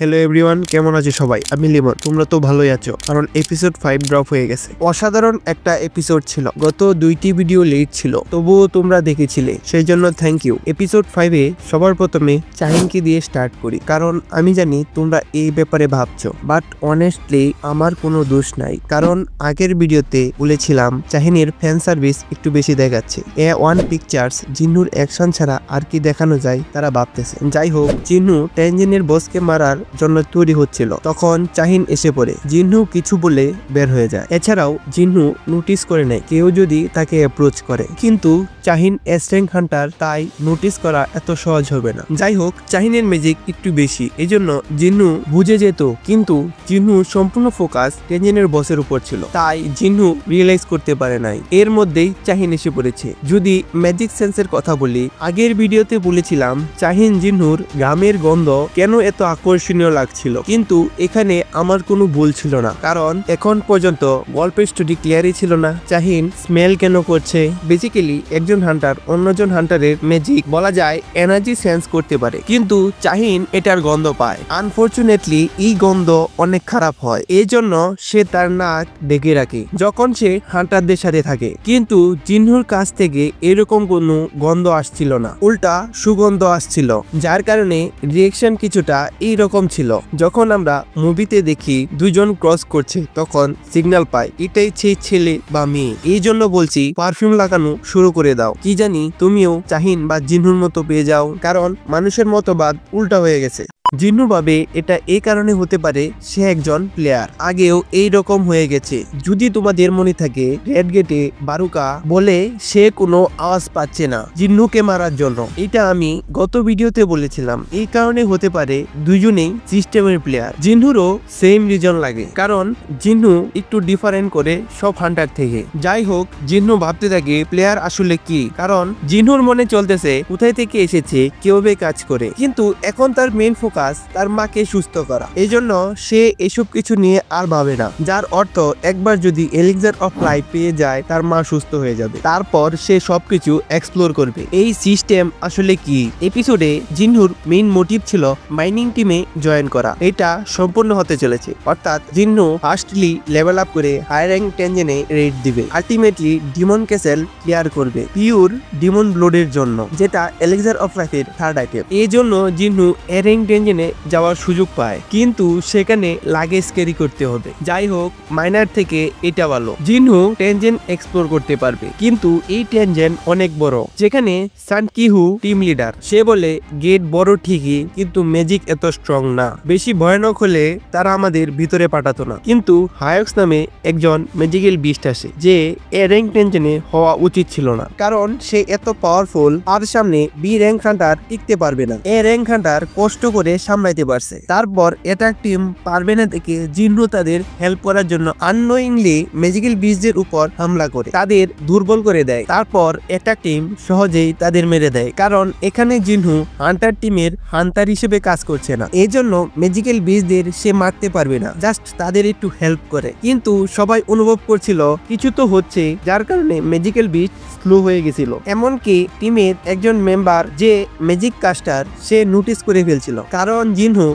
Hello everyone, কেমন আছো সবাই? আমি লিমন। তোমরা তো ভালোই আছো, কারণ এপিসোড 5 ড্রপ হয়ে গেছে। অসাধারণ একটা এপিসোড ছিল। গত 2টি ভিডিও লেট ছিল, তবুও তোমরা দেখেছিলে, সেই জন্য থ্যাংক ইউ। এপিসোড 5-এ সবার প্রথমে চাহিনকে দিয়ে স্টার্ট করি, কারণ আমি জানি তোমরা এই ব্যাপারে ভাবছো, বাট অনেস্টলি আমার কোনো দোষ নাই, কারণ আগের ভিডিওতে বলেছিলাম চাহিনের ফ্যান সার্ভিস একটু বেশি দেখাচ্ছে। A1 পিকচার্স জিন্নুর অ্যাকশন ছাড়া আর কি দেখানো যায় তারা ভাবতেছে। যাই হোক, জিন্নু টেনজিনের বসকে মারার জন্য তৈরি হচ্ছিল, তখন চাহিন এসে পড়ে। জিন্নু কিছু বলে বের হয়ে যায়। এছাড়াও জিন্নু নোটিস করে নেয় কেউ যদি তাকে অ্যাপ্রোচ করে, কিন্তু চাহিন স্ট্রেংথ হান্টার, তাই নোটিস করা এত সহজ হবে না। যাই হোক, চাহিনের ম্যাজিক একটু বেশি, এজন্য জিন্নু বুঝে যেত, কিন্তু জিন্নু সম্পূর্ণ ফোকাস টেনজিনের বসের উপর ছিল, তাই জিন্নু রিয়েলাইজ করতে পারে নাই। এর মধ্যেই চাহিন এসে পড়েছে। যদি ম্যাজিক সেন্সের কথা বলি, আগের ভিডিওতে বলেছিলাম চাহিন জিন্নুর গ্রামের গন্ধ কেন এত আকর্ষণীয় লাগছিল, কিন্তু এখানে আমার কোনো ভুল ছিল না, কারণ এখন পর্যন্ত গল্পের স্টোরি ক্লিয়ারই ছিল না চাহিন স্মেল কেন করছে। বেসিক্যালি একজন হান্টার অন্যজন হান্টারের ম্যাজিক বলা যায় এনার্জি সেন্স করতে পারে, কিন্তু চাহিন এটার গন্ধ পায়। আনফরচুনেটলি এই গন্ধ অনেক খারাপ হয়, এই জন্য সে তার নাক ঢেকে রাখে যখন সে হান্টারদের সাথে থাকে। কিন্তু জিন্নুর কাছ থেকে এরকম কোনো গন্ধ আসছিল না, উল্টা সুগন্ধ আসছিল, যার কারণে রিয়েকশন কিছুটা এইরকম ছিল। যখন আমরা মুভিতে দেখি দুজন ক্রস করছে, তখন সিগন্যাল পাই এটাই সেই ছেলে বা মেয়ে। এই জন্য বলছি পারফিউম লাগানো শুরু করে দাও, কি জানি তুমিও চাহিন বা জিন্নুর মতো পেয়ে যাও, কারণ মানুষের মতবাদ উল্টা হয়ে গেছে। জিন্নু ভাবে এটা এই কারণে হতে পারে সে একজন প্লেয়ার, আগেও এই রকম হয়ে গেছে। যদি তোমাদের মনে থাকে, রেড গেটে বারুকা বলে সে কোনো আওয়াজ পাচ্ছে না জিন্নুকে মারার জন্য, এটা আমি গত ভিডিওতে বলেছিলাম। এই কারণে হতে পারে দুজনেই সিস্টেমের প্লেয়ার। জিন্নুরও সেম রিজন লাগে, কারণ জিন্নু একটু ডিফারেন্ট করে সব হান্টার থেকে। যাই হোক, জিন্নু ভাবতে থাকে প্লেয়ার আসলে কি, কারণ জিন্নুর মনে চলতেছে কোথায় থেকে এসেছে, কিভাবে কাজ করে, কিন্তু এখন তার মেইন ফোকাস তার মাকে সুস্থ করা। এই জন্য সে এসব কিছু নিয়ে আর ভাবে না, যার অর্থ একবার যদি এলিক্সার অফ লাইফ পেয়ে যায়, তার মা সুস্থ হয়ে যাবে, তারপর সে সবকিছু এক্সপ্লোর করবে। এই সিস্টেম আসলে কি? এপিসোডে জিন্নুর মেইন মোটিভ ছিল মাইনিং টিমে জয়েন করা, এটা সম্পূর্ণ হতে চলেছে। অর্থাৎ জিন্নু ফার্স্টলি লেভেল আপ করে হাই র্যাঙ্ক টেনজেনে রেড দিবে, আলটিমেটলি ডিমন ক্যাসেল ক্লিয়ার করবে পিওর ডিমন ব্লোডের জন্য, যেটা এলিক্সার অফ লাইফের থার্ড আইটেম। এই জন্য জিন্নু এ র্যাঙ্ক টেনজেনে যাওয়ার সুযোগ পায়, কিন্তু সেখানে লাগেজ ক্যারি করতে হবে। যাই হোক, মাইনার থেকে এটা ভালো, জিন্নু টেনজেন এক্সপ্লোর করতে পারবে, কিন্তু এই টেনজেন অনেক বড়, যেখানে সানকিহু টিম লিডার। সে বলে গেট বড় ঠিকই, কিন্তু ম্যাজিক এত স্ট্রং না, বেশি ভয়ানক হলে তারা আমাদের ভিতরে পাঠাতো না। কিন্তু হায়ক্স নামে একজন ম্যাজিক্যাল বিস্ট আসে, যে এ র্যাঙ্ক টেনজেনে হওয়া উচিত ছিল না, কারণ সে এত পাওয়ারফুল, আর সামনে বি র্যাঙ্ক হান্টার টিকতে পারবে না। এ র্যাঙ্ক হান্টার কষ্ট করে সামলাইতে পারছে, তারপর অ্যাটাক টিম পারবে না দেখে জিন্নু তাদের হেল্প করার জন্য আননোয়িংলি ম্যাজিক্যাল বিস্টদের উপর হামলা করে তাদের দুর্বল করে দেয়। তারপর অ্যাটাক টিম সহজেই তাদের মেরে দেয়, কারণ এখানে জিন্নু হান্টার টিমের হান্টার হিসেবে কাজ করছে না, এই জন্য ম্যাজিক্যাল বিস্টদের সে মারতে পারবে না, জাস্ট তাদের একটু হেল্প করে। কিন্তু সবাই অনুভব করছিল কিছু তো হচ্ছে, যার কারণে ম্যাজিক্যাল বিস্ট স্লো হয়ে গেছিল। এমনকি টিমের একজন মেম্বার যে ম্যাজিক কাস্টার, সে নোটিস করে ফেলছিল, কারণ জিন্নু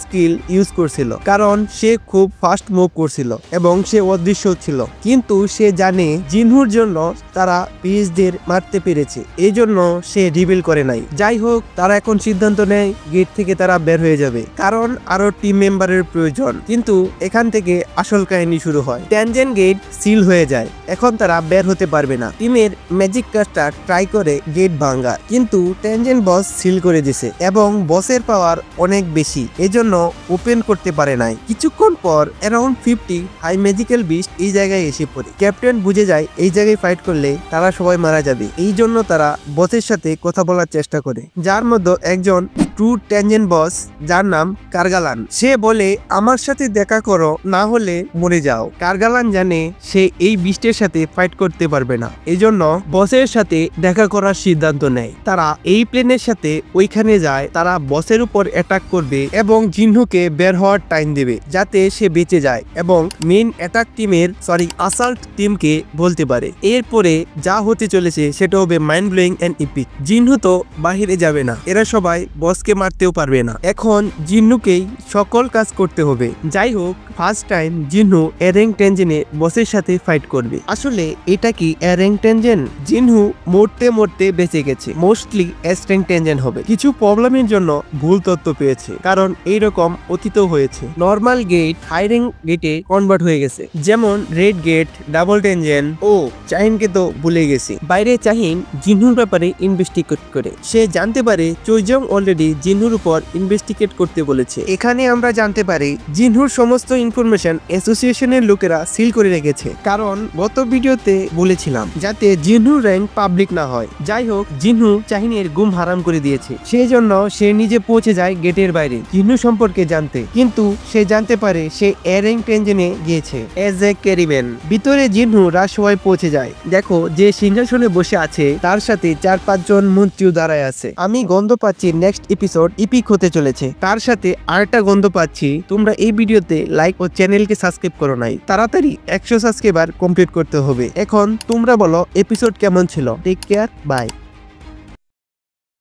স্কিল ইউজ করছিল, কারণ সে খুব ফাস্ট মুভ করছিল এবং সে অদৃশ্য ছিল, কিন্তু সে জানে জিন্নুর জন্য তারা পিএইচদের মারতে পেরেছে, এই জন্য সে রিভিল করে নাই। যাই হোক, তারা এখন সিদ্ধান্ত নেয় গেট থেকে তারা বের হয়ে যাবে, কারণ আরো টিম মেম্বারের প্রয়োজন। কিন্তু এখান থেকে আসল কাহিনী শুরু হয়। টেনজেন গেট সিল হয়ে যায়, এখন তারা বের হতে পারবে না। টিমের ম্যাজিক কাস্টার ট্রাই করে গেট ভাঙার, কিন্তু টেনজেন বস সিল করে দিছে এবং বসের পাওয়ার অনেক বেশি, এজন্য ওপেন করতে পারে নাই। কিছুক্ষণ পর অ্যারাউন্ড 50 হাই ম্যাজিক্যাল বিস্ট এই জায়গায় এসে পড়ে। ক্যাপ্টেন বুঝে যায় এই জায়গায় ফাইট করলে তারা সবাই মারা যাবে, এই জন্য তারা বসের সাথে কথা বলার চেষ্টা করে, যার মধ্যে একজন ট্রু টেনজেন বস, যার নাম কারগালান। সে বলে আমার সাথে দেখা করো, না হলে মরে যাও। কারগালান জানে সে এই বিস্টের সাথে ফাইট করতে পারবে না, এই জন্য বসের সাথে দেখা করার সিদ্ধান্ত নেয়। তারা এই প্লেনের সাথে ওইখানে যায়, তারা বসের উপর অ্যাটাক করবে এবং জিন্নুকে বের হওয়ার টাইম দেবে, যাতে সে বেঁচে যায় এবং মেইন অ্যাটাক টিমের আসাল্ট টিমকে বলতে পারে। এরপরে যা হতে চলেছে সেটা হবে মাইন্ড ব্লোয়িং এন্ড ইপিক। জিন্নু তো বাহিরে যাবে না, এরা সবাই বস বসকে মারতেও পারবে না। এখন জিন্নুকেই সকল কাজ করতে হবে। যাই হোক, ফার্স্ট টাইম জিন্নু এরেং টেনজেনে বসের সাথে ফাইট করবে। আসলে এটা কি এরেং টেনজেন? জিন্নু মরতে মরতে বেঁচে গেছে, মোস্টলি এস্টেং টেনজেন হবে। কিছু প্রবলেমের জন্য ভুল তথ্য পেয়েছে, কারণ এইরকম অতীতও হয়েছে। নর্মাল গেট হাইরেং গেটে কনভার্ট হয়ে গেছে, যেমন রেড গেট, ডাবল টেনজেন। ও চাহিনকে তো ভুলে গেছি। বাইরে চাহিন জিন্নুর ব্যাপারে ইনভেস্টিগেট করে। সে জানতে পারে চৈজং অলরেডি জিন্নুর উপর ইনভেস্টিগেট করতে বলেছে। এখানে আমরা জানতে পারি জিন্নুর সমস্ত ইনফরমেশন অ্যাসোসিয়েশনের লোকেরা সিল করে রেখেছে, কারণ গত ভিডিওতে বলেছিলাম যাতে জিন্নুর র্যাঙ্ক পাবলিক না হয়। যাই হোক, জিন্নু চাহিনের ঘুম হারাম করে দিয়েছে, সেই জন্য সে নিজে পৌঁছে যায় গেটের বাইরে জিন্নু সম্পর্কে জানতে। কিন্তু সে জানতে পারে সে এরেং টেনজেনে গিয়েছে এজ এ ক্যারিম্যান। ভিতরে জিন্নু রাজসভায় পৌঁছে যায়। দেখো, যে সিংহাসনে বসে আছে তার সাথে 4-5 জন মন্ত্রীও দাঁড়ায় আছে। আমি গন্ধ পাচ্ছি নেক্সট এপিসোড ইপিক হতে চলেছে। তার সাথে আরেকটা গন্ধ পাচ্ছি, তোমরা এই ভিডিওতে লাইক ও চ্যানেলকে সাবস্ক্রাইব করো নাই। তাড়াতাড়ি 100 সাবস্ক্রাইবার কমপ্লিট করতে হবে। এখন তোমরা বলো এপিসোড কেমন ছিল। Take care, by.